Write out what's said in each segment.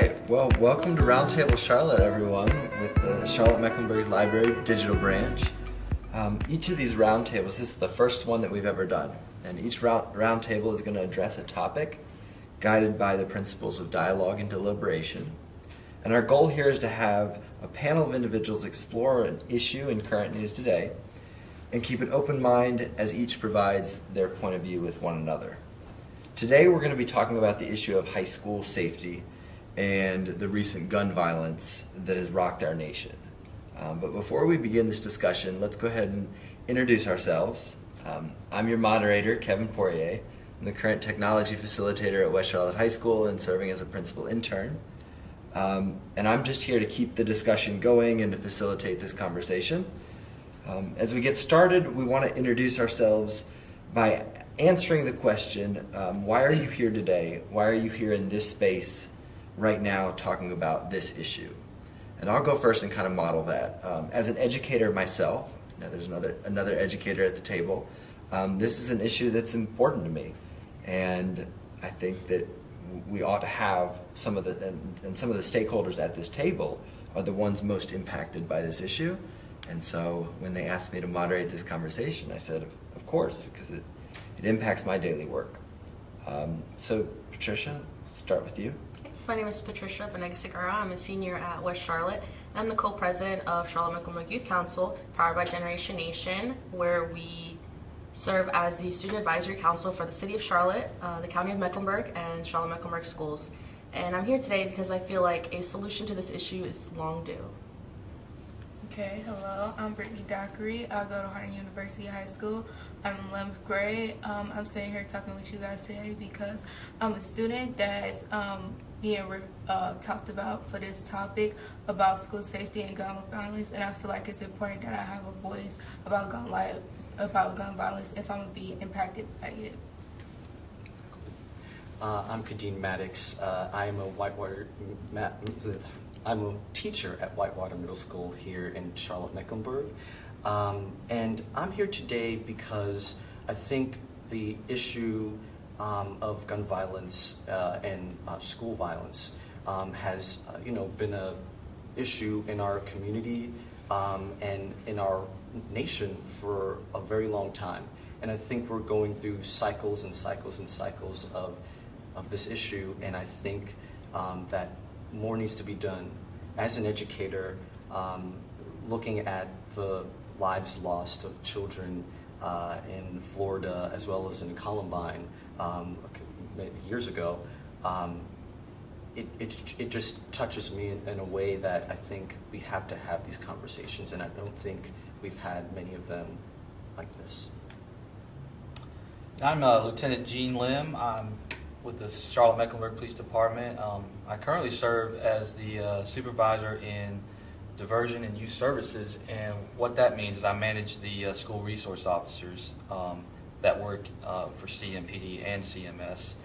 right, well, welcome to Roundtable Charlotte, everyone, with the Charlotte Mecklenburg Library digital branch. Each of these roundtables, this is the first one that we've ever done, and each roundtable is going to address a topic guided by the principles of dialogue and deliberation. And our goal here is to have a panel of individuals explore an issue in current news today and keep an open mind as each provides their point of view with one another. Today we're going to be talking about the issue of high school safety and the recent gun violence that has rocked our nation. But before we begin this discussion, let's go ahead and introduce ourselves. I'm your moderator, Kevin POIRIER. I'm the current technology facilitator at West Charlotte High School and serving as a principal intern. And I'm just here to keep the discussion going and to facilitate this conversation. As we get started, we want to introduce ourselves by answering the question, why are you here today? Why are you here in this space right now talking about this issue? And I'll go first and kind of model that. As an educator myself, there's another educator at the table, this is an issue that's important to me. And I think that we ought to have some of the stakeholders at this table are the ones most impacted by this issue. And so when they asked me to moderate this conversation, I said, of course, because it impacts my daily work. So Patricia, start with you. My name is Patricia BANEGA. I'm a senior at West Charlotte. I'm the co-president of Charlotte Mecklenburg Youth Council, powered by Generation Nation, where we serve as the Student Advisory Council for the City of Charlotte, the County of Mecklenburg, and Charlotte Mecklenburg Schools. And I'm here today because I feel like a solution to this issue is long due. Okay, hello, I'm BRITNEY DOCKERY. I go to Harding University High School. I'm in 11th grade. I'm sitting here talking with you guys today because I'm a student that's being talked about for this topic about school safety and gun violence, and I feel like it's important that I have a voice about gun violence if I'm going to be impacted by it. I'm KADEAN MADDIX. I'm a teacher at Whitewater Middle School here in Charlotte Mecklenburg. And I'm here today because I think the issue of gun violence and school violence has been an issue in our community and in our nation for a very long time. And I think we're going through cycles and cycles and cycles of this issue, and I think that more needs to be done. As an educator, looking at the lives lost of children in Florida as well as in Columbine years ago, it just touches me in a way that I think we have to have these conversations, and I don't think we've had many of them like this. I'm Lieutenant Gene Lim. I'm with the Charlotte Mecklenburg Police Department. I currently serve as the supervisor in Diversion and Youth Services, and what that means is I manage the school resource officers that work for CMPD and CMS.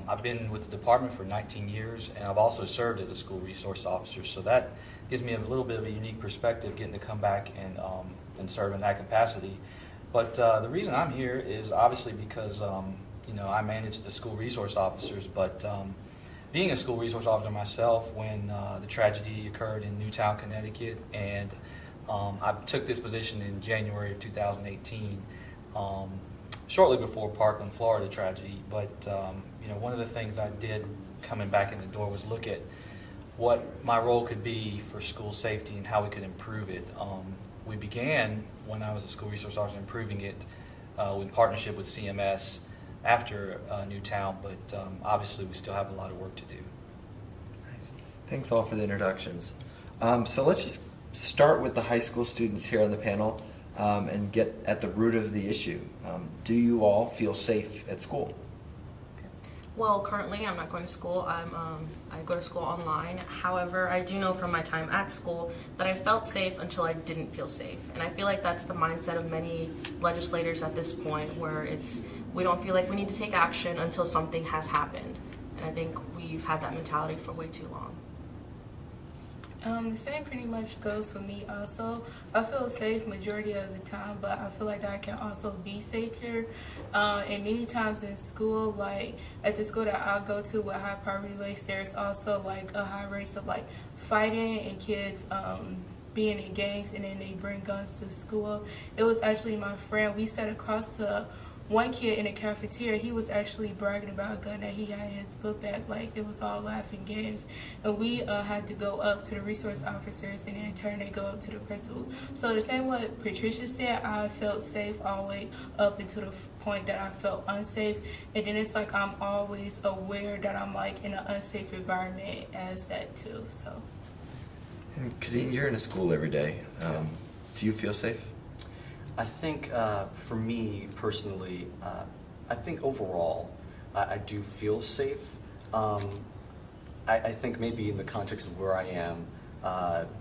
I've been with the department for 19 years, and I've also served as a school resource officer, so that gives me a little bit of a unique perspective getting to come back and serve in that capacity. But the reason I'm here is obviously because I manage the school resource officers, but being a school resource officer myself, when the tragedy occurred in Newtown, Connecticut, and I took this position in January of 2018, shortly before Parkland, Florida tragedy. But one of the things I did coming back in the door was look at what my role could be for school safety and how we could improve it. We began, when I was a school resource officer, improving it in partnership with CMS after Newtown, but obviously we still have a lot of work to do. Nice. Thanks all for the introductions. So let's just start with the high school students here on the panel and get at the root of the issue. Do you all feel safe at school? Well, currently I'm not going to school. I go to school online. However, I do know from my time at school that I felt safe until I didn't feel safe. And I feel like that's the mindset of many legislators at this point, where we don't feel like we need to take action until something has happened. And I think we've had that mentality for way too long. The same pretty much goes for me also. I feel safe majority of the time, but I feel like I can also be safer. And many times in school, like at the school that I go to with high poverty rates, there's also like a high rates of like fighting and kids being in gangs, and then they bring guns to school. It was actually my friend. We sat across to one kid in the cafeteria. He was actually bragging about a gun that he had in his book bag. Like, it was all laughing games. And we had to go up to the resource officers, and in turn they go up to the principal. So the same what Patricia said, I felt safe all the way up until the point that I felt unsafe. And then it's like I'm always aware that I'm like in an unsafe environment as that too. So. And Kadeen, you're in a school every day. Do you feel safe? I think for me personally, I think overall I do feel safe. I think maybe in the context of where I am,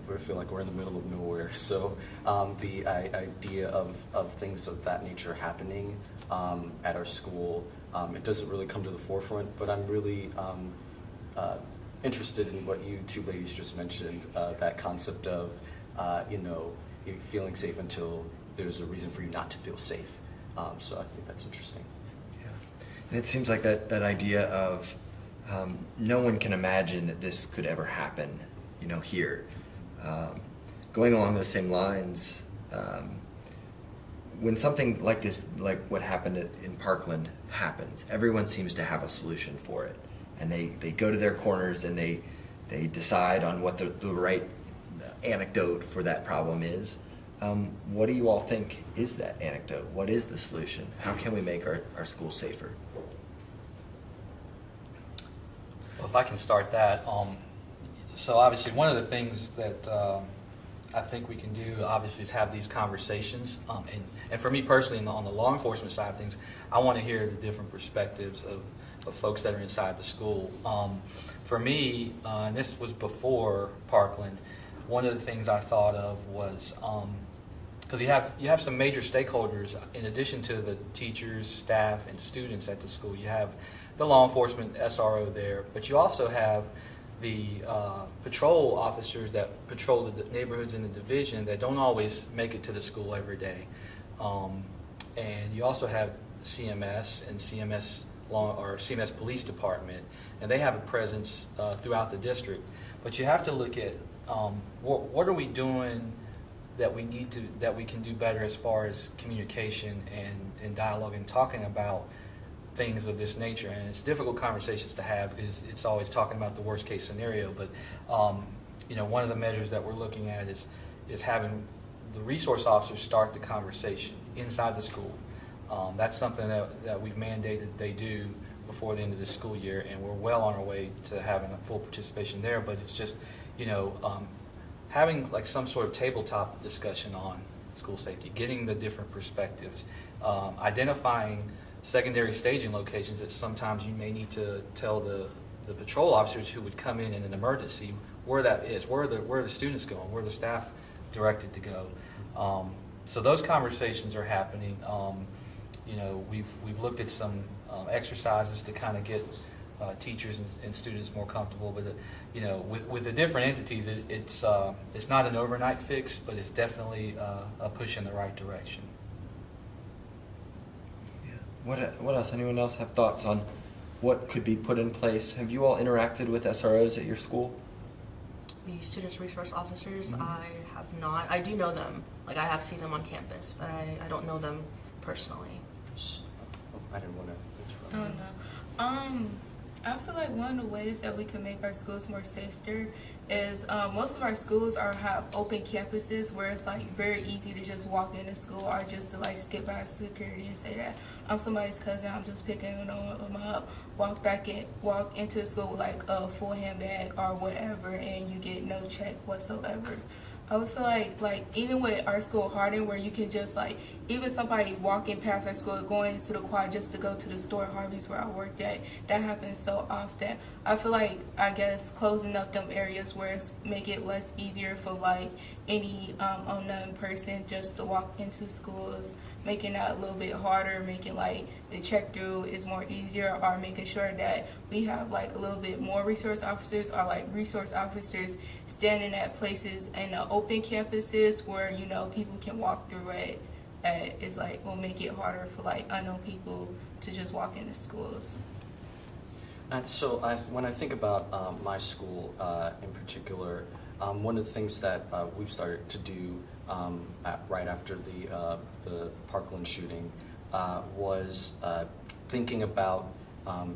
we feel like we're in the middle of nowhere. So the idea of things of that nature happening at our school, it doesn't really come to the forefront, but I'm really interested in what you two ladies just mentioned, that concept of, you feeling safe until there's a reason for you not to feel safe. So I think that's interesting. Yeah. And it seems like that idea of no one can imagine that this could ever happen, here. Going along those same lines, when something like this, like what happened in Parkland happens, everyone seems to have a solution for it. And they go to their corners and they decide on what the right anecdote for that problem is. What do you all think is that anecdote? What is the solution? How can we make our schools safer? Well, if I can start that, so obviously one of the things that I think we can do obviously is have these conversations. And for me personally, on the law enforcement side of things, I want to hear the different perspectives of folks that are inside the school. For me, and this was before Parkland, one of the things I thought of was, because you have some major stakeholders in addition to the teachers, staff, and students at the school. You have the law enforcement SRO there, but you also have the patrol officers that patrol the neighborhoods in the division that don't always make it to the school every day. And you also have CMS and CMS Police Department, and they have a presence throughout the district. But you have to look at what are we doing that we can do better as far as communication and dialogue and talking about things of this nature. And it's difficult conversations to have because it's always talking about the worst case scenario. But one of the measures that we're looking at is having the resource officers start the conversation inside the school. That's something that we've mandated they do before the end of the school year, and we're well on our way to having a full participation there. But it's just, having like some sort of tabletop discussion on school safety, getting the different perspectives, identifying secondary staging locations that sometimes you may need to tell the patrol officers who would come in an emergency where that is, where are the students going, where are the staff directed to go. So those conversations are happening. We've looked at some exercises to kind of get teachers and students more comfortable with it. With the different entities, it's not an overnight fix, but it's definitely a push in the right direction. Yeah. What else? Anyone else have thoughts on what could be put in place? Have you all interacted with SROs at your school? The students resource officers, I have not. I do know them. Like, I have seen them on campus, but I don't know them personally. I didn't want to Oh, interrupt. no. I feel like one of the ways that we can make our schools more safer is most of our schools have open campuses where it's like very easy to just walk into school or just to like skip by security and say that I'm somebody's cousin, I'm just picking them up, walk into the school with like a full handbag or whatever, and you get no check whatsoever. I would feel like even with our school Hardin, where you can just like, even somebody walking past our school going into the quad just to go to the store at Harvey's where I worked at, that happens so often. I feel like, I guess, closing up them areas where it's make it less easier for like any unknown person just to walk into schools, making that a little bit harder, making like the check through is more easier, or making sure that we have like a little bit more resource officers, or like resource officers standing at places in the open campuses where, you know, people can walk through it. Is like, will make it harder for like unknown people to just walk into schools. And so when I think about my school in particular, one of the things that we've started to do right after the Parkland shooting was thinking about,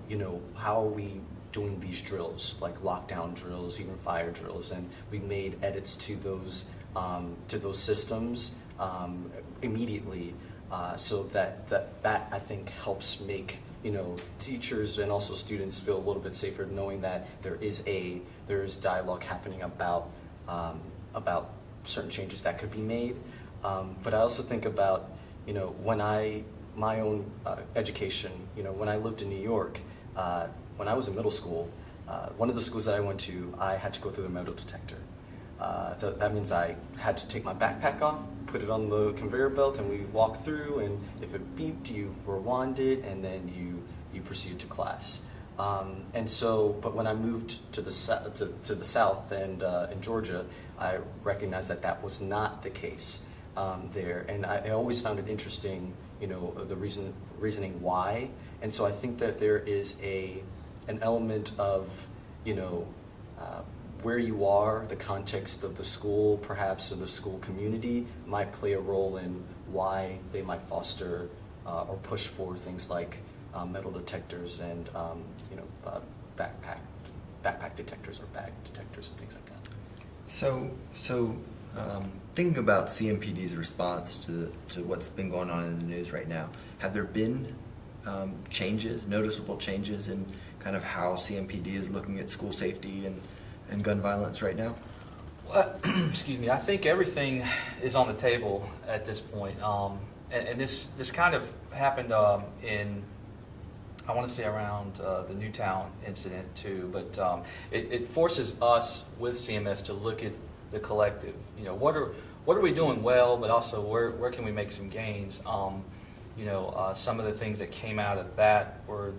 you know, how are we doing these drills, like lockdown drills, even fire drills, and we made edits to those systems immediately, so that I think helps make, you know, teachers and also students feel a little bit safer knowing that there is dialogue happening about certain changes that could be made. But I also think about, you know, my own education. You know, when I lived in New York, when I was in middle school, one of the schools that I went to, I had to go through the metal detector. That means I had to take my backpack off, put it on the conveyor belt, and we walked through, and if it beeped, you rewinded, and then you proceeded to class. And so, but when I moved to the south and in Georgia, I recognized that was not the case there, and I always found it interesting, you know, the reasoning why. And so I think that there is an element of, you know, where you are, the context of the school, perhaps, or the school community might play a role in why they might foster or push for things like metal detectors and you know, backpack detectors or bag detectors and things like that. So thinking about CMPD's response to what's been going on in the news right now, have there been changes, noticeable changes in kind of how CMPD is looking at school safety and gun violence right now? Well, excuse me. I think everything is on the table at this point, and this kind of happened in, I want to say, around the Newtown incident too. But it forces us with CMS to look at the collective. You know, what are we doing well, but also where can we make some gains? You know, some of the things that came out of that were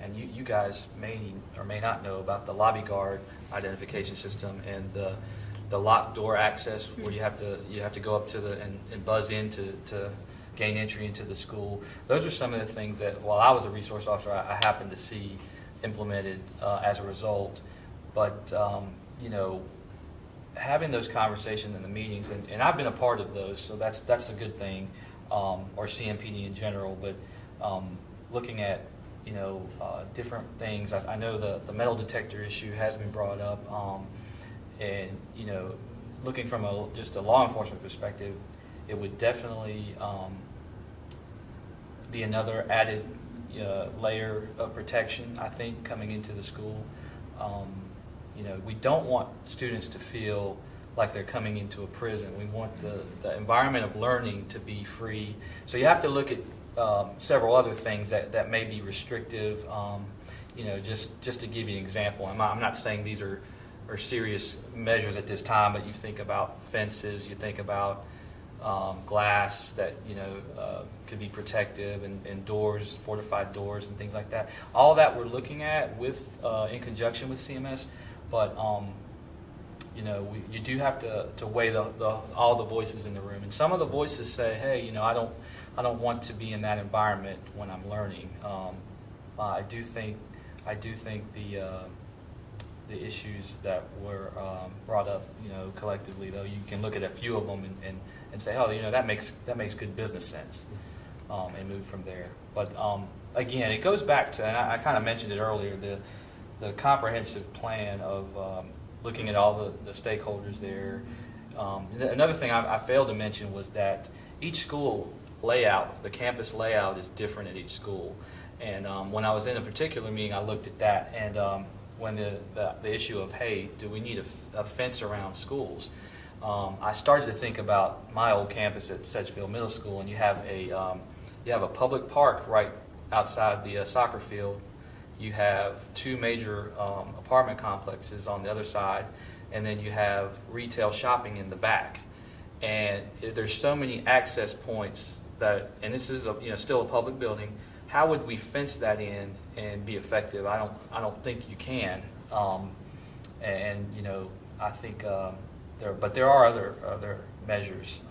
and you guys may or may not know about the lobby guard identification system and the locked door access, where you have to go up to and buzz in to gain entry into the school. Those are some of the things that, while I was a resource officer, I happened to see implemented as a result. But you know, having those conversations in the meetings, and I've been a part of those, so that's a good thing. Or CMPD in general, but looking at, you know, different things. I know the metal detector issue has been brought up, and, you know, looking from just a law enforcement perspective, it would definitely be another added layer of protection, I think, coming into the school. You know, we don't want students to feel like they're coming into a prison. We want the environment of learning to be free. So you have to look at several other things that may be restrictive. You know, just to give you an example, I'm not saying these are serious measures at this time, but you think about fences, you think about glass that, you know, could be protective, and doors, fortified doors and things like that. All that we're looking at with in conjunction with CMS, but you know, you do have to weigh all the voices in the room, and some of the voices say, hey, you know, I don't want to be in that environment when I'm learning. I do think the issues that were brought up, you know, collectively, though, you can look at a few of them and say, oh, you know, that makes good business sense, and move from there. But again, it goes back to, and I kind of mentioned it earlier, the comprehensive plan of looking at all the stakeholders there. Another thing I failed to mention was that each school layout, the campus layout, is different at each school. And when I was in a particular meeting, I looked at that, and when the issue of, hey, do we need a fence around schools? I started to think about my old campus at Sedgefield Middle School, and you have a public park right outside the soccer field. You have two major apartment complexes on the other side, and then you have retail shopping in the back. And there's so many access points that, and this is still a public building. How would we fence that in and be effective? I don't think you can. I think there are other measures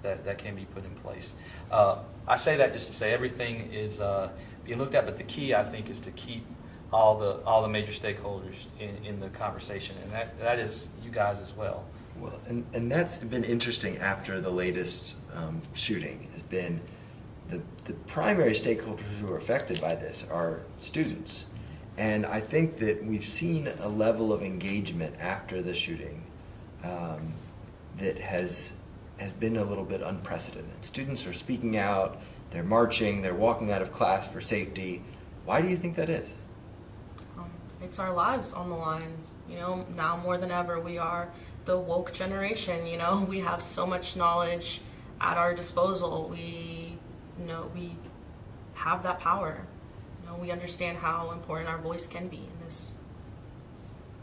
that can be put in place. I say that just to say everything is being looked at, but the key, I think, is to keep all the major stakeholders in the conversation, and that is you guys as well. Well, and that's been interesting after the latest shooting, has been the primary stakeholders who are affected by this are students. And I think that we've seen a level of engagement after the shooting that has been a little bit unprecedented. Students are speaking out, they're marching, they're walking out of class for safety. Why do you think that is? It's our lives on the line. Now more than ever, we are the woke generation. We have so much knowledge at our disposal. We have that power. We understand how important our voice can be in this.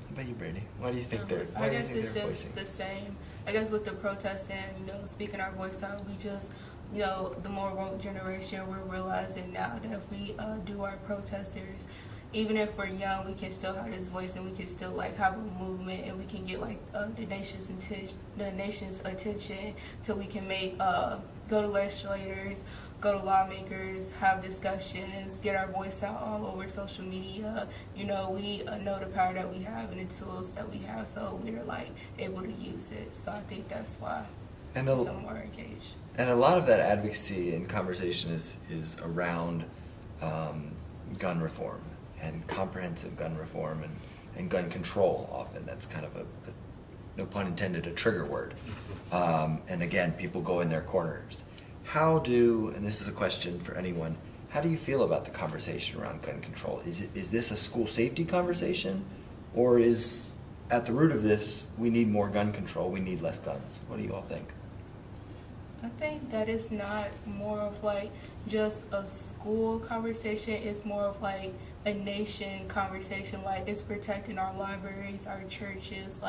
How about you, Brittney? Why do you think they're I guess it's voicing? just the same. I guess with the protesting, speaking our voice out, we just, the more woke generation, we're realizing now that if we do our protesters, even if we're young, we can still have this voice, and we can still have a movement, and we can get the nation's attention, so we can make go to legislators, go to lawmakers, have discussions, get our voice out all over social media. We know the power that we have and the tools that we have, so we're able to use it. So I think that's why we're so more engaged. And a lot of that advocacy and conversation is around gun reform and comprehensive gun reform and gun control. Often that's kind of a no pun intended, a trigger word. And again, people go in their corners. And this is a question for anyone, how do you feel about the conversation around gun control? Is this a school safety conversation, or is at the root of this, we need more gun control, we need less guns? What do you all think? I think that it's not more of just a school conversation. It's more of a nation conversation. It's protecting our libraries, our churches,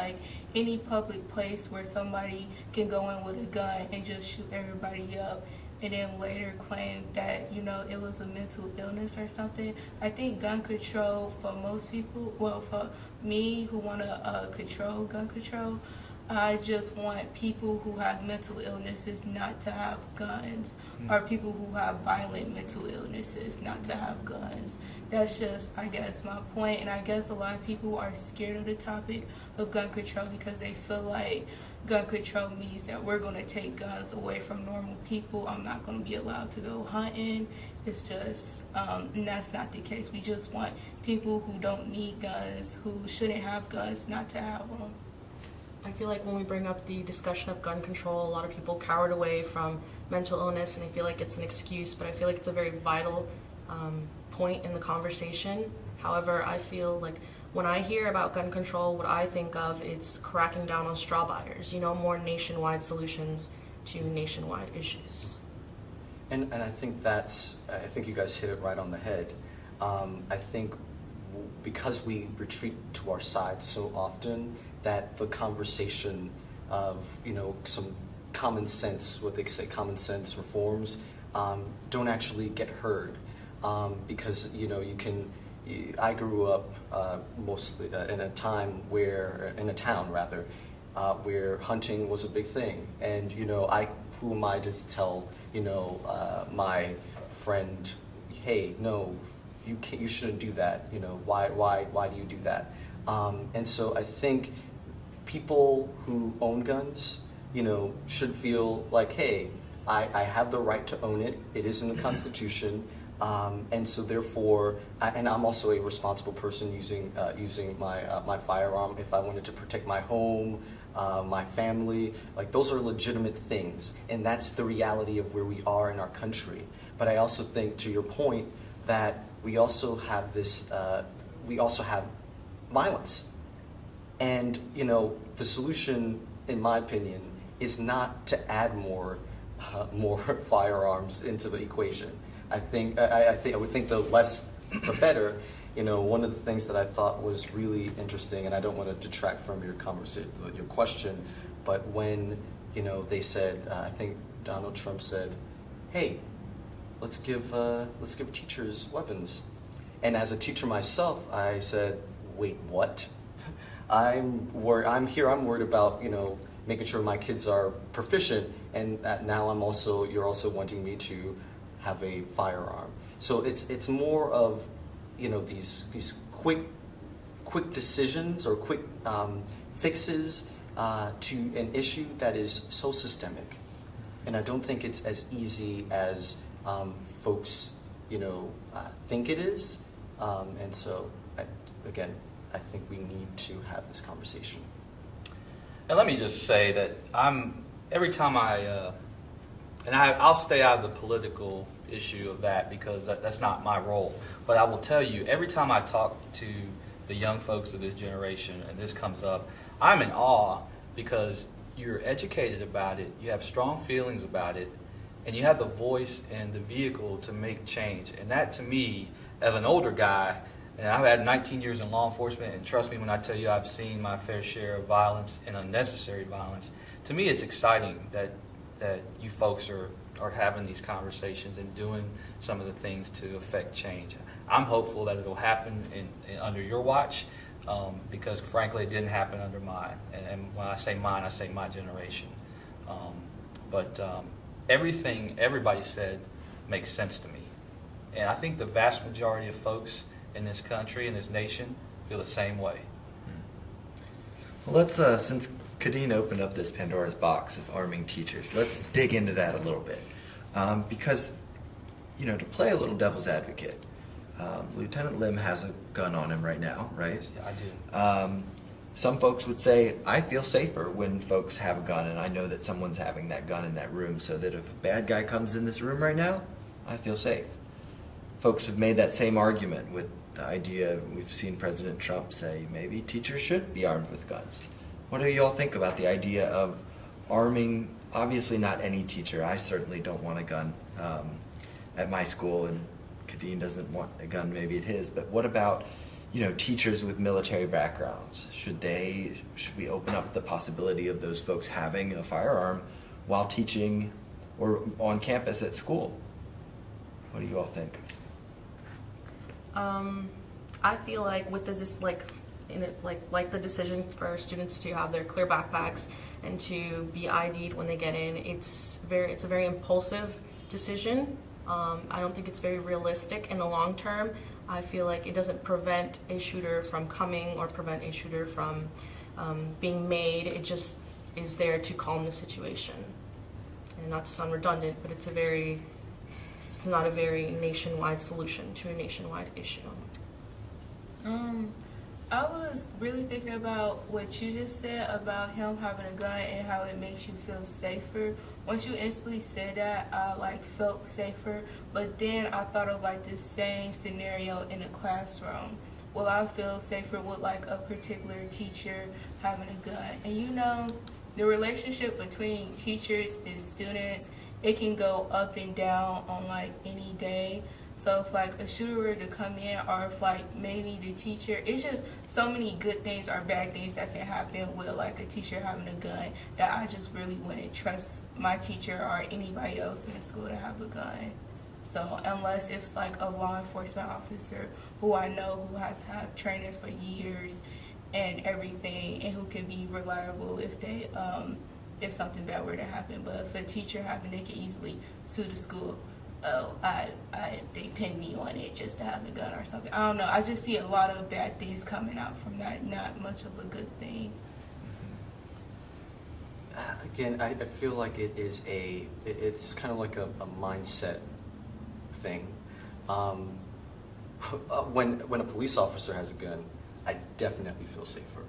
any public place where somebody can go in with a gun and just shoot everybody up and then later claim that, it was a mental illness or something. I think gun control for most people, for me who want to control gun control, I just want people who have mental illnesses not to have guns, or people who have violent mental illnesses not to have guns. That's just, I guess, my point. And I guess a lot of people are scared of the topic of gun control because they feel like gun control means that we're going to take guns away from normal people. I'm not going to be allowed to go hunting. It's just, and that's not the case. We just want people who don't need guns, who shouldn't have guns, not to have them. I feel like when we bring up the discussion of gun control, a lot of people cowered away from mental illness, and they feel like it's an excuse, but I feel like it's a very vital point in the conversation. However, I feel like when I hear about gun control, what I think of is cracking down on straw buyers, more nationwide solutions to nationwide issues. And I think I think you guys hit it right on the head. I think because we retreat to our side so often, that the conversation of some common sense, what they say, common sense reforms, don't actually get heard, because I grew up mostly in a town where hunting was a big thing, and who am I to tell my friend, hey, no, you shouldn't do that. Why do you do that? And so I think people who own guns, should feel like, hey, I have the right to own it. It is in the Constitution. And so therefore, and I'm also a responsible person using my firearm if I wanted to protect my home, my family. Those are legitimate things. And that's the reality of where we are in our country. But I also think, to your point, that we also have we also have violence. And, the solution in my opinion, is not to add more firearms into the equation. I would think the less, the better. One of the things that I thought was really interesting, and I don't want to detract from your conversation, your question, but when they said, I think Donald Trump said, "Hey, let's give teachers weapons," and as a teacher myself, I said, "Wait, what?" I'm worried about making sure my kids are proficient, and now you're also wanting me to have a firearm. So it's more of these quick decisions or quick fixes to an issue that is so systemic, and I don't think it's as easy as folks think it is, and so I think we need to have this conversation. And let me just say that every time I'll stay out of the political issue of that because that's not my role. But I will tell you, every time I talk to the young folks of this generation and this comes up, I'm in awe because you're educated about it, you have strong feelings about it, and you have the voice and the vehicle to make change. And that, to me, as an older guy, and I've had 19 years in law enforcement, and trust me when I tell you I've seen my fair share of violence and unnecessary violence. To me, it's exciting that you folks are having these conversations and doing some of the things to affect change. I'm hopeful that it'll happen under your watch, because frankly, it didn't happen under mine. And when I say mine, I say my generation. But everything everybody said makes sense to me. And I think the vast majority of folks in this country, in this nation, feel the same way. Well, let's, since KADEAN opened up this Pandora's box of arming teachers, let's dig into that a little bit. Because, to play a little devil's advocate, Lieutenant Lim has a gun on him right now, right? Yeah, I do. Some folks would say, I feel safer when folks have a gun, and I know that someone's having that gun in that room, so that if a bad guy comes in this room right now, I feel safe. Folks have made that same argument with the idea, we've seen President Trump say maybe teachers should be armed with guns. What do you all think about the idea of arming, obviously not any teacher, I certainly don't want a gun at my school, and KADEAN doesn't want a gun maybe at his, but what about teachers with military backgrounds? Should we open up the possibility of those folks having a firearm while teaching or on campus at school? What do you all think? I feel like with this, like the decision for students to have their clear backpacks and to be ID'd when they get in, it's a very impulsive decision. I don't think it's very realistic in the long term. I feel like it doesn't prevent a shooter from coming or prevent a shooter from being made. It just is there to calm the situation. And not to sound redundant, but it's not a very nationwide solution to a nationwide issue. I was really thinking about what you just said about him having a gun and how it makes you feel safer. Once you instantly said that, I felt safer. But then I thought of this same scenario in a classroom. Will I feel safer with a particular teacher having a gun? And the relationship between teachers and students, it can go up and down on any day. So if a shooter were to come in, or if maybe the teacher, it's just so many good things or bad things that can happen with a teacher having a gun, that I just really wouldn't trust my teacher or anybody else in the school to have a gun. So unless it's a law enforcement officer who I know who has had trainings for years and everything, and who can be reliable if they if something bad were to happen. But if a teacher happened, they can easily sue the school. They pinned me on it just to have a gun or something. I don't know. I just see a lot of bad things coming out from that. Not much of a good thing. Again, I feel like it's kind of like a mindset thing. When a police officer has a gun, I definitely feel safer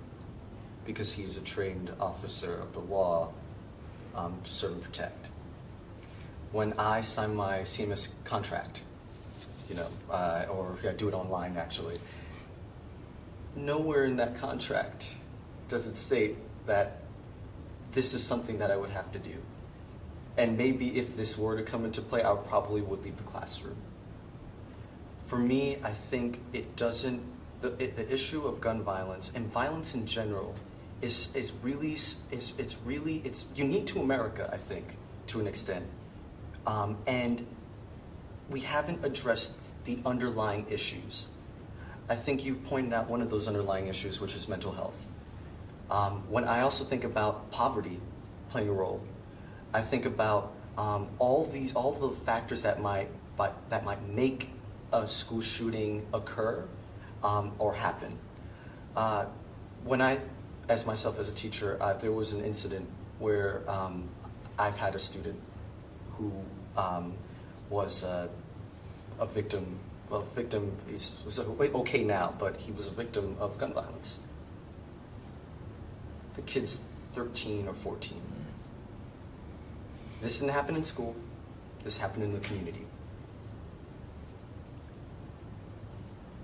because he's a trained officer of the law to serve and protect. When I sign my CMS contract, or do it online actually, nowhere in that contract does it state that this is something that I would have to do. And maybe if this were to come into play, I probably would leave the classroom. For me, I think it doesn't, the issue of gun violence and violence in general is really unique to America, I think, to an extent. And we haven't addressed the underlying issues. I think you've pointed out one of those underlying issues, which is mental health. When I also think about poverty playing a role, I think about all the factors that might make a school shooting occur or happen. When I, as a teacher, there was an incident where I've had a student who was a victim. Well, victim is okay now, but he was a victim of gun violence. The kid's 13 or 14. This didn't happen in school. This happened in the community.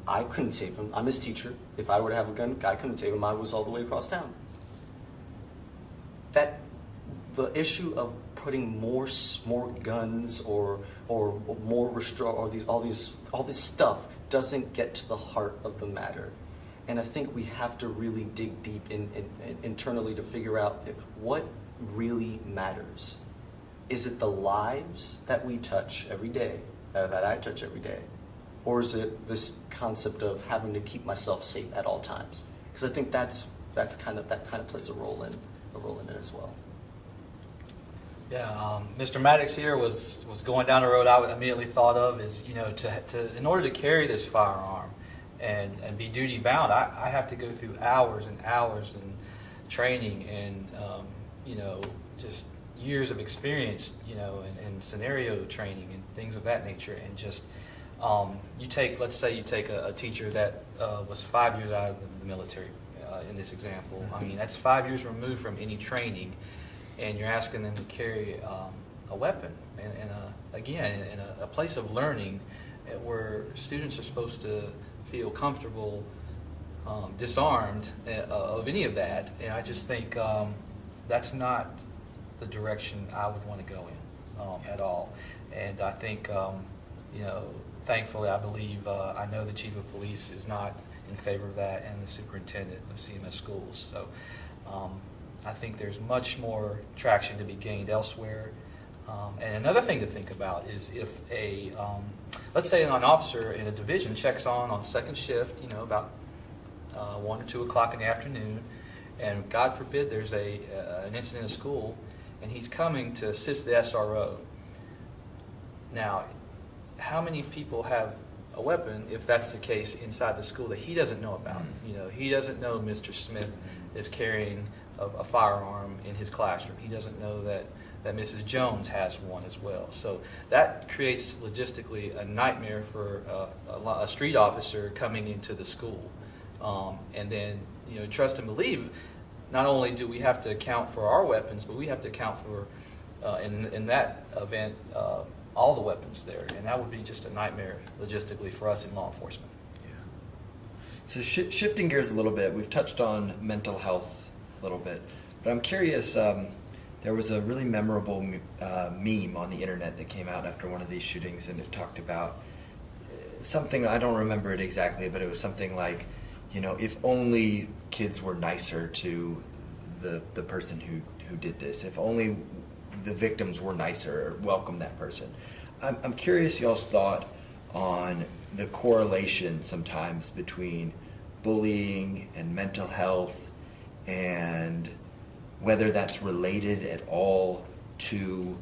I couldn't save him. I'm his teacher. If I were to have a gun, I couldn't save him. I was all the way across town. The issue of putting more guns or more all this stuff doesn't get to the heart of the matter. And I think we have to really dig deep internally to figure out what really matters. Is it the lives that we touch every day, that I touch every day? Or is it this concept of having to keep myself safe at all times? Because I think that kind of plays a role in it as well. Yeah, Mr. MADDIX here was going down the road I immediately thought of is, in order to carry this firearm and be duty bound, I have to go through hours and hours and training and, just years of experience, and scenario training and things of that nature. And just, let's say you take a teacher that was 5 years out of the military in this example. I mean, that's 5 years removed from any training. And you're asking them to carry a weapon, in a place of learning where students are supposed to feel comfortable, disarmed of any of that. And I just think that's not the direction I would want to go in at all. And I think, thankfully, I believe, I know the chief of police is not in favor of that, and the superintendent of CMS schools. So. I think there's much more traction to be gained elsewhere. And another thing to think about is if let's say an officer in a division checks on second shift, about 1 or 2 o'clock in the afternoon, and God forbid there's an incident in school, and he's coming to assist the SRO. Now, how many people have a weapon, if that's the case, inside the school that he doesn't know about? He doesn't know Mr. Smith is carrying a firearm in his classroom. He doesn't know that Mrs. Jones has one as well. So that creates logistically a nightmare for a street officer coming into the school. And then, trust and believe, not only do we have to account for our weapons, but we have to account for, in that event, all the weapons there. And that would be just a nightmare logistically for us in law enforcement. So shifting gears a little bit, we've touched on mental health a little bit, but I'm curious, there was a really memorable meme on the internet that came out after one of these shootings, and it talked about something, I don't remember it exactly, but it was something like, if only kids were nicer to the person who did this, if only the victims were nicer or welcomed that person. I'm curious y'all's thought on the correlation sometimes between bullying and mental health, and whether that's related at all to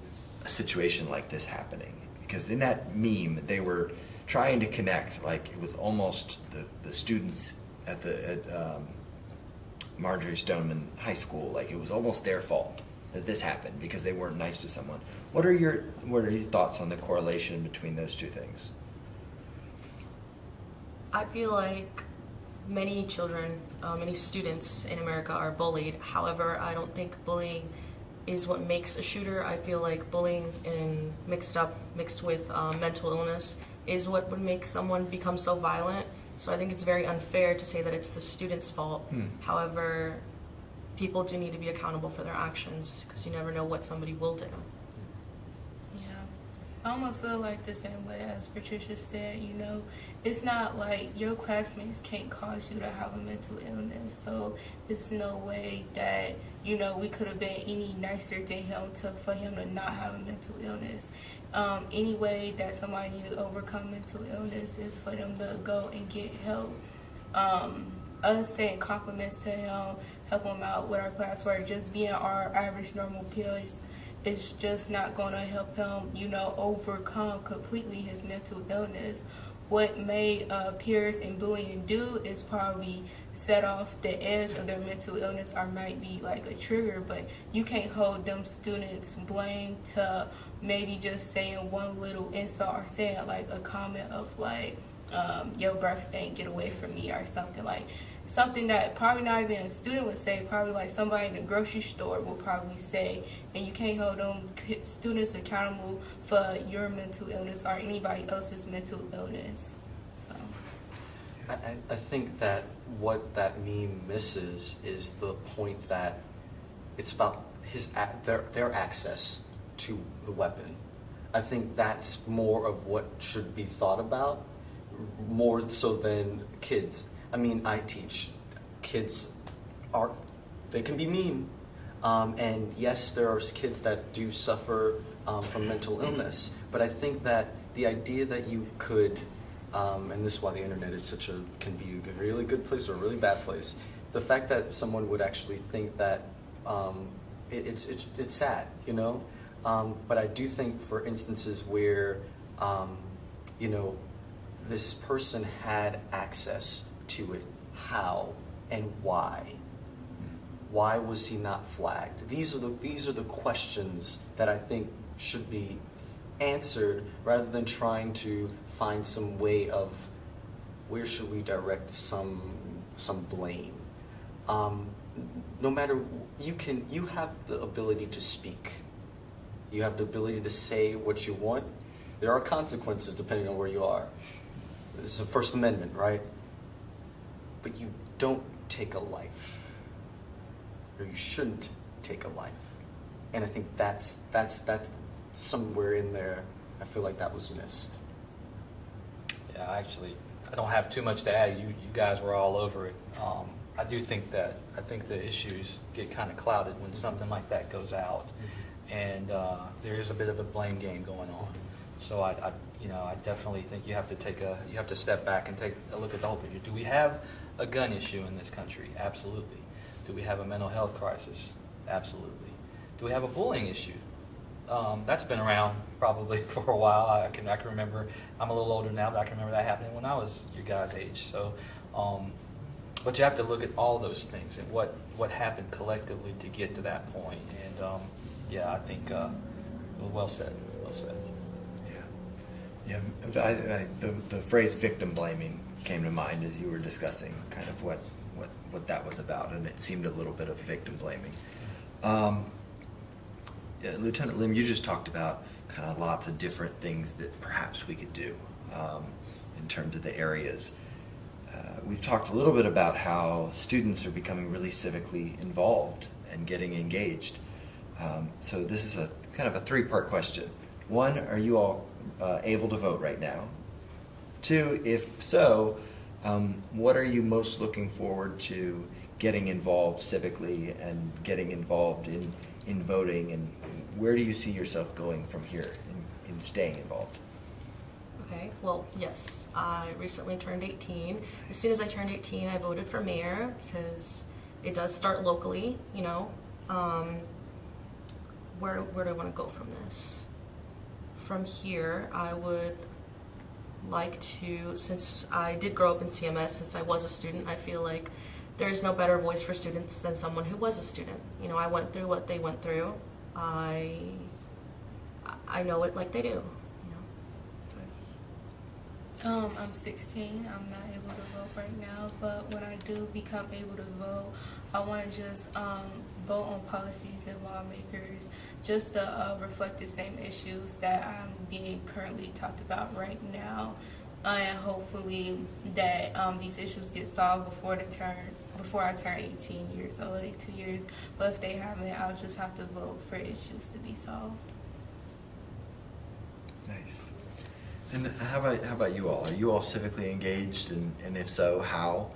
a situation like this happening. Because in that meme, they were trying to connect, like it was almost the students at Marjorie Stoneman High School, like it was almost their fault that this happened because they weren't nice to someone. What are your thoughts on the correlation between those two things? I feel like many children, many students in America are bullied. However, I don't think bullying is what makes a shooter. I feel like bullying and mixed with mental illness is what would make someone become so violent. So I think it's very unfair to say that it's the student's fault. However, people do need to be accountable for their actions because you never know what somebody will do. Yeah, I almost feel like the same way as Patricia said, you know, it's not like your classmates can't cause you to have a mental illness, so it's no way that, you know, we could have been any nicer to him for him to not have a mental illness. Any way that somebody needs to overcome mental illness is for them to go and get help. Us saying compliments to him, help him out with our classwork, just being our average normal peers, it's just not going to help him, you know, overcome completely his mental illness. What made peers and bullying do is probably set off the edge of their mental illness or might be like a trigger, but you can't hold them students blame to maybe just saying one little insult or saying like a comment of like, your breath stink, get away from me, or something like something that probably not even a student would say, probably like somebody in the grocery store would probably say, and you can't hold them students accountable for your mental illness or anybody else's mental illness. So. I think that what that meme misses is the point that it's about their access to the weapon. I think that's more of what should be thought about, more so than kids. I mean, I teach. Kids they can be mean. And yes, there are kids that do suffer from mental illness. But I think that the idea that you could, and this is why the internet is can be a really good place or a really bad place. The fact that someone would actually think that it's sad, you know? But I do think for instances where, you know, this person had access to it, how and why? Why was he not flagged? These are the questions that I think should be answered rather than trying to find some way of where should we direct some blame. No matter, you have the ability to speak. You have the ability to say what you want. There are consequences depending on where you are. It's the First Amendment, right? But you don't take a life, or you shouldn't take a life. And I think that's somewhere in there. I feel like that was missed. Yeah, I don't have too much to add. You guys were all over it. I think the issues get kind of clouded when something like that goes out, and there is a bit of a blame game going on. So I definitely think you have to step back and take a look at the whole picture. Do we have a gun issue in this country? Absolutely. Do we have a mental health crisis? Absolutely. Do we have a bullying issue? That's been around probably for a while. I can remember. I'm a little older now, but I can remember that happening when I was your guys' age. So, but you have to look at all those things and what happened collectively to get to that point. And yeah, I think well said. Well said. Yeah, the phrase victim blaming came to mind as you were discussing kind of what that was about, and it seemed a little bit of victim blaming. Yeah, Lieutenant Lim, you just talked about kind of lots of different things that perhaps we could do in terms of the areas. We've talked a little bit about how students are becoming really civically involved and getting engaged. So this is a kind of a three-part question. One, are you all able to vote right now? Two, if so, what are you most looking forward to getting involved civically and getting involved in voting, and where do you see yourself going from here in staying involved? Okay, well, yes, I recently turned 18. As soon as I turned 18, I voted for mayor because it does start locally, you know. Where do I want to go from this? From here, I would like to, since I did grow up in CMS, since I was a student, I feel like there is no better voice for students than someone who was a student. You know, I went through what they went through. I know it like they do. I'm 16. I'm not able to vote right now, but when I do become able to vote, I want to just vote on policies and lawmakers just to reflect the same issues that I'm being currently talked about right now, and hopefully that these issues get solved before the term before I turn 18 years old, like 2 years. But if they haven't, I'll just have to vote for issues to be solved. Nice. And how about you all? Are you all civically engaged, and if so, how?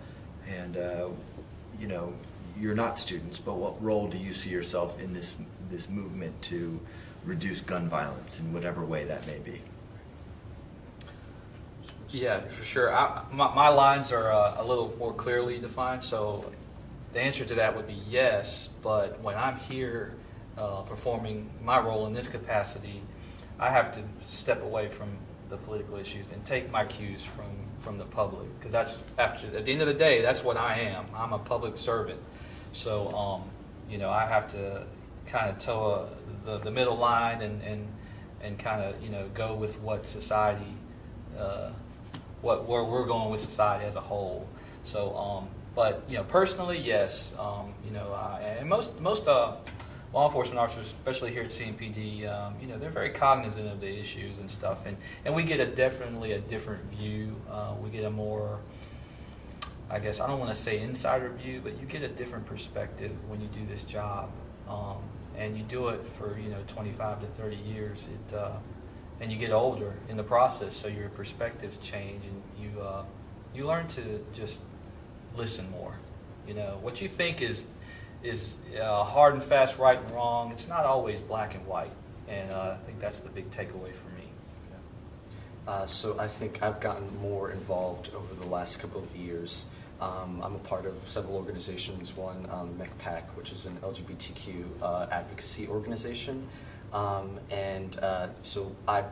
And you know, you're not students, but what role do you see yourself in this movement to reduce gun violence in whatever way that may be? Yeah, for sure. My lines are a little more clearly defined, so the answer to that would be yes, but when I'm here performing my role in this capacity, I have to step away from the political issues and take my cues from the public, because that's, at the end of the day, that's what I am. I'm a public servant. So, you know, I have to kind of toe the middle line and kind of, you know, go with what society, where we're going with society as a whole. So, but, you know, personally, yes, you know, and most law enforcement officers, especially here at CMPD, you know, they're very cognizant of the issues and stuff, and we get definitely a different view. We get a more, I guess, I don't want to say insider view, but you get a different perspective when you do this job, and you do it for, you know, 25 to 30 years. And you get older in the process, so your perspectives change, and you learn to just listen more. You know, what you think is hard and fast, right and wrong. It's not always black and white, and I think that's the big takeaway for me. So I think I've gotten more involved over the last couple of years. I'm a part of several organizations. One, MECPAC, which is an LGBTQ advocacy organization. So I've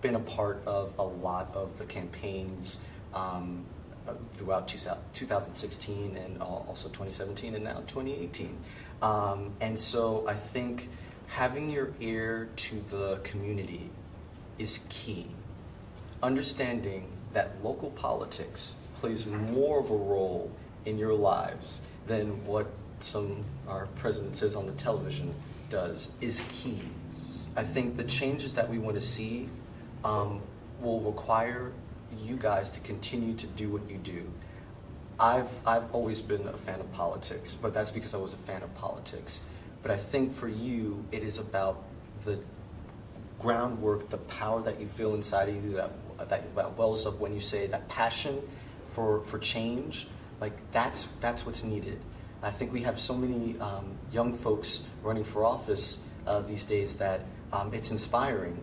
been a part of a lot of the campaigns throughout 2016 and also 2017 and now 2018. And so I think having your ear to the community is key. Understanding that local politics plays more of a role in your lives than what our president says on the television does is key. I think the changes that we want to see will require you guys to continue to do what you do. I've always been a fan of politics, but that's because I was a fan of politics. But I think for you, it is about the groundwork, the power that you feel inside of you, that wells up when you say that passion for change. Like that's what's needed. I think we have so many young folks running for office these days that it's inspiring.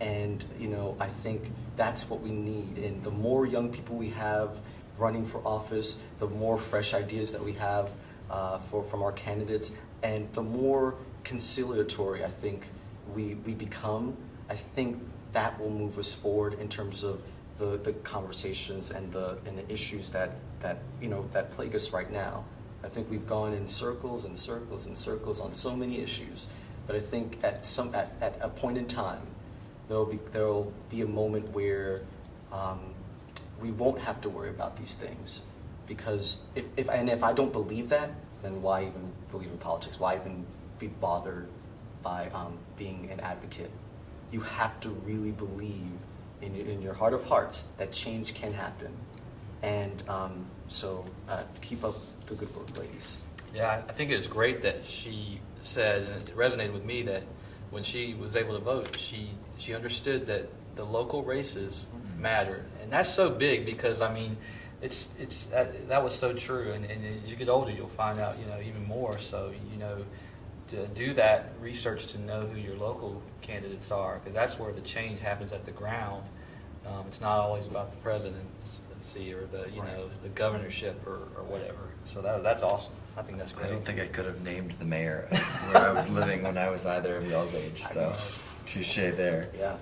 And you know, I think that's what we need. And the more young people we have running for office, the more fresh ideas that we have from our candidates, and the more conciliatory I think we become, I think that will move us forward in terms of the conversations and the issues that you know that plague us right now. I think we've gone in circles and circles and circles on so many issues, but I think at a point in time, there'll be a moment where we won't have to worry about these things, because if I don't believe that, then why even believe in politics? Why even be bothered by being an advocate? You have to really believe in your heart of hearts that change can happen, and so keep up the good work, ladies. Yeah, I think it was great that she said, and it resonated with me, that when she was able to vote, she understood that the local races matter, and that's so big, because I mean, it's that was so true, and as you get older, you'll find out, you know, even more. So, you know, to do that research to know who your local candidates are, because that's where the change happens at the ground. It's not always about the presidency or the the governorship or whatever. So that's awesome. I think that's great. I don't think I could have named the mayor of where I was living when I was either of y'all's age. So, touche there. Yeah.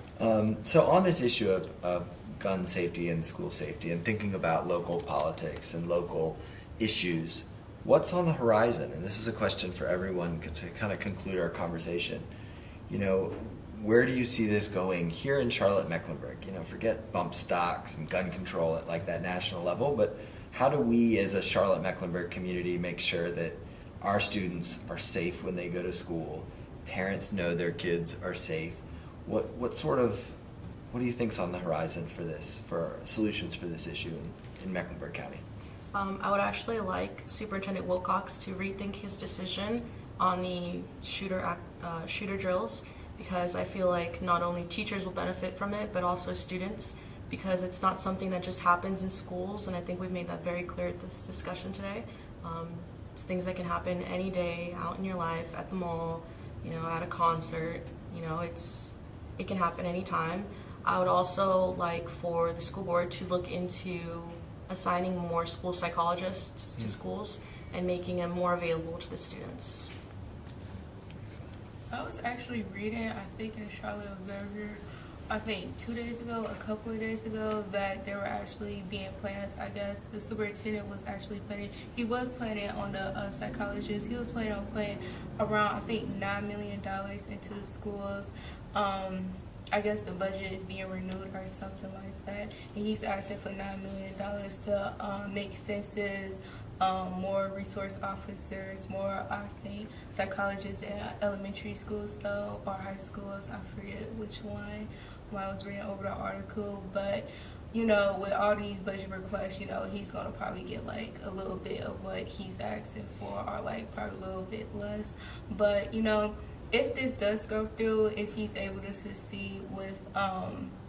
So on this issue of gun safety and school safety, and thinking about local politics and local issues, what's on the horizon? And this is a question for everyone to kind of conclude our conversation. You know, where do you see this going here in Charlotte Mecklenburg? You know, forget bump stocks and gun control at like that national level, but how do we as a Charlotte Mecklenburg community make sure that our students are safe when they go to school, parents know their kids are safe? What do you think's on the horizon for this, for solutions for this issue in Mecklenburg County? I would actually like Superintendent Wilcox to rethink his decision on the shooter drills, because I feel like not only teachers will benefit from it, but also students, because it's not something that just happens in schools, and I think we've made that very clear at this discussion today. It's things that can happen any day out in your life, at the mall, at a concert, it can happen anytime. I would also like for the school board to look into assigning more school psychologists to schools and making them more available to the students. I was actually reading, I think in the Charlotte Observer, I think 2 days ago, a couple of days ago, that there were actually being plans. I guess the superintendent was actually planning, he was planning on the psychologist, he was planning on putting around, I think, $9 million into the schools. I guess the budget is being renewed or something like that. And he's asking for $9 million to make fences, more resource officers, more, I think, psychologists in elementary schools though, or high schools. I forget which one when I was reading over the article. But, with all these budget requests, he's going to probably get like a little bit of what he's asking for, or like probably a little bit less. But, if this does go through, if he's able to succeed with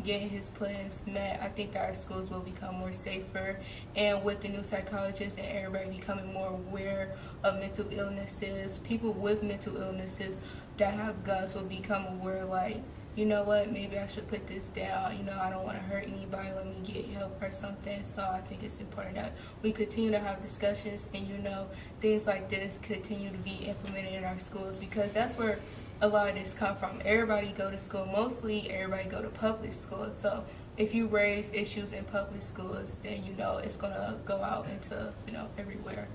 getting his plans met, I think that our schools will become more safer. And with the new psychologists and everybody becoming more aware of mental illnesses, people with mental illnesses that have guns will become aware, like, you know what, maybe I should put this down. I don't want to hurt anybody. Let me get help or something. So I think it's important that we continue to have discussions and, things like this continue to be implemented in our schools, because that's where a lot of this come from. Everybody go to school. Mostly everybody go to public schools. So if you raise issues in public schools, then, it's going to go out into, everywhere.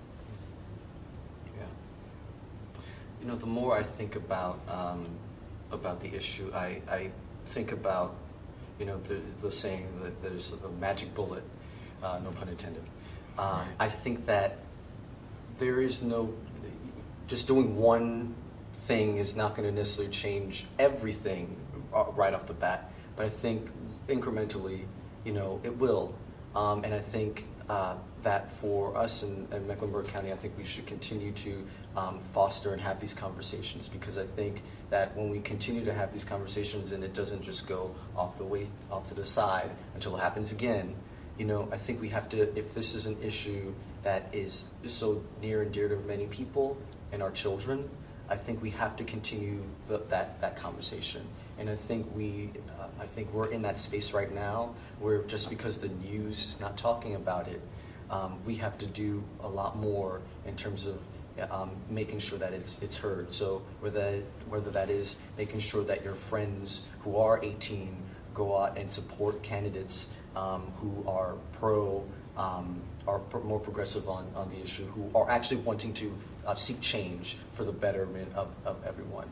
Yeah. The more I think about the issue, I think about, the saying that there's a magic bullet, no pun intended. I think that there is just doing one thing is not going to necessarily change everything right off the bat, but I think incrementally, it will. And I think that for us in Mecklenburg County, I think we should continue to foster and have these conversations, because I think that when we continue to have these conversations and it doesn't just go off to the side until it happens again, I think we have to, if this is an issue that is so near and dear to many people and our children, I think we have to continue that conversation. And I think we're in that space right now where just because the news is not talking about it, we have to do a lot more in terms of making sure that it's heard. So whether that is making sure that your friends who are 18 go out and support candidates who are more progressive on the issue, who are actually wanting to seek change for the betterment of everyone.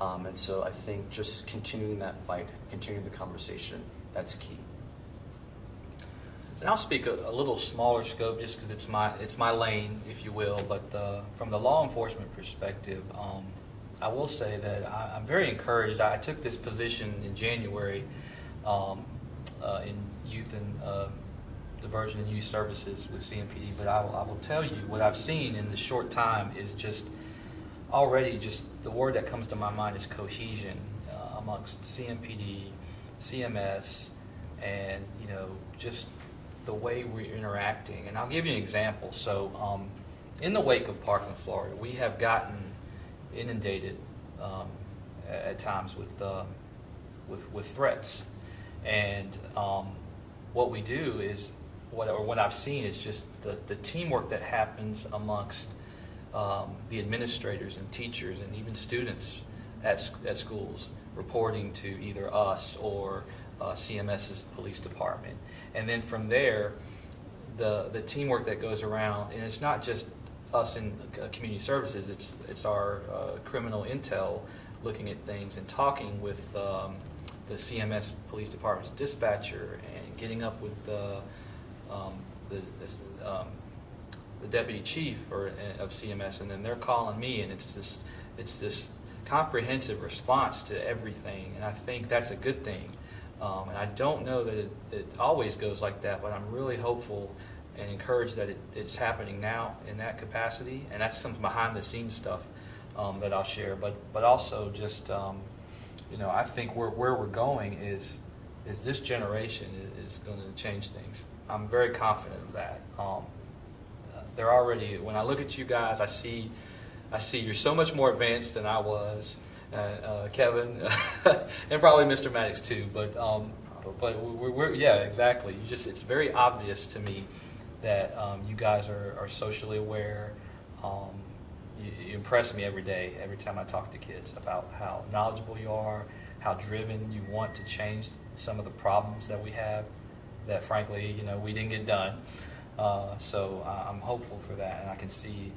And so I think just continuing that fight, continuing the conversation, that's key. And I'll speak a little smaller scope, just because it's my lane, if you will. But from the law enforcement perspective, I will say that I'm very encouraged. I took this position in January in youth and diversion and youth services with CMPD. But I will tell you what I've seen in the short time is just already just the word that comes to my mind is cohesion amongst CMPD, CMS, and just the way we're interacting. And I'll give you an example. So in the wake of Parkland, Florida, we have gotten inundated at times with threats. And what we do is, what I've seen is just the teamwork that happens amongst the administrators and teachers and even students at schools reporting to either us or CMS's police department. And then from there, the teamwork that goes around, and it's not just us in community services, it's our criminal intel looking at things and talking with the CMS police department's dispatcher and getting up with the deputy chief of CMS, and then they're calling me, and it's this comprehensive response to everything, and I think that's a good thing. And I don't know that it always goes like that, but I'm really hopeful and encouraged that it's happening now in that capacity, and that's some behind the scenes stuff that I'll share. But also just I think where we're going is this generation is going to change things. I'm very confident of that. They're already, when I look at you guys, I see you're so much more advanced than I was, Kevin, and probably Mr. MADDIX too. But we're yeah, exactly. It's very obvious to me that you guys are socially aware. You impress me every day, every time I talk to kids about how knowledgeable you are, how driven you want to change some of the problems that we have that frankly, we didn't get done. So I'm hopeful for that, and I can see,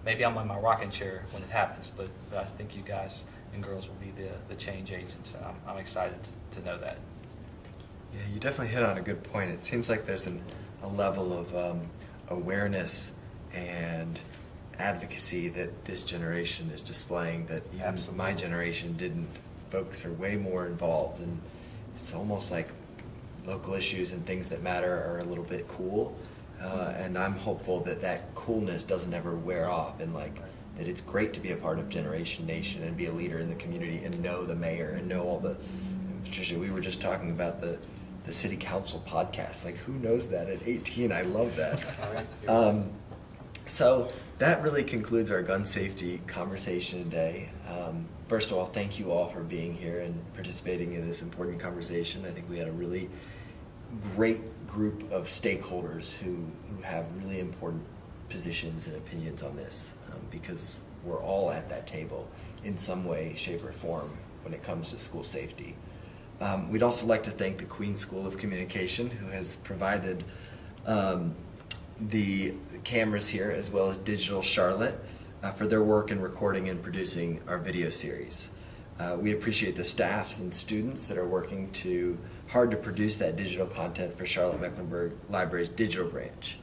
maybe I'm in my rocking chair when it happens, but I think you guys and girls will be the change agents, and I'm excited to know that. Yeah, you definitely hit on a good point. It seems like there's a level of awareness and advocacy that this generation is displaying that even Absolutely. my generation didn't. Folks are way more involved, and it's almost like local issues and things that matter are a little bit cool, and I'm hopeful that coolness doesn't ever wear off, and that it's great to be a part of Generation Nation and be a leader in the community and know the mayor and know all the. And Patricia, we were just talking about the city council podcast. Like, who knows that at 18? I love that. All right. So that really concludes our gun safety conversation today. First of all, thank you all for being here and participating in this important conversation. I think we had a really great group of stakeholders who have really important positions and opinions on this, because we're all at that table in some way, shape, or form when it comes to school safety. We'd also like to thank the Queen School of Communication, who has provided the cameras here, as well as Digital Charlotte, for their work in recording and producing our video series. We appreciate the staffs and students that are working hard to produce that digital content for Charlotte Mecklenburg Library's digital branch.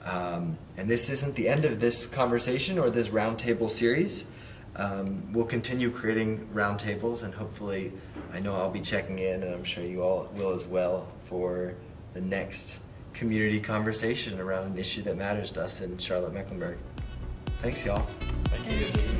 And this isn't the end of this conversation or this roundtable series. We'll continue creating roundtables, and hopefully, I know I'll be checking in, and I'm sure you all will as well, for the next community conversation around an issue that matters to us in Charlotte Mecklenburg. Thanks, y'all. Thank you.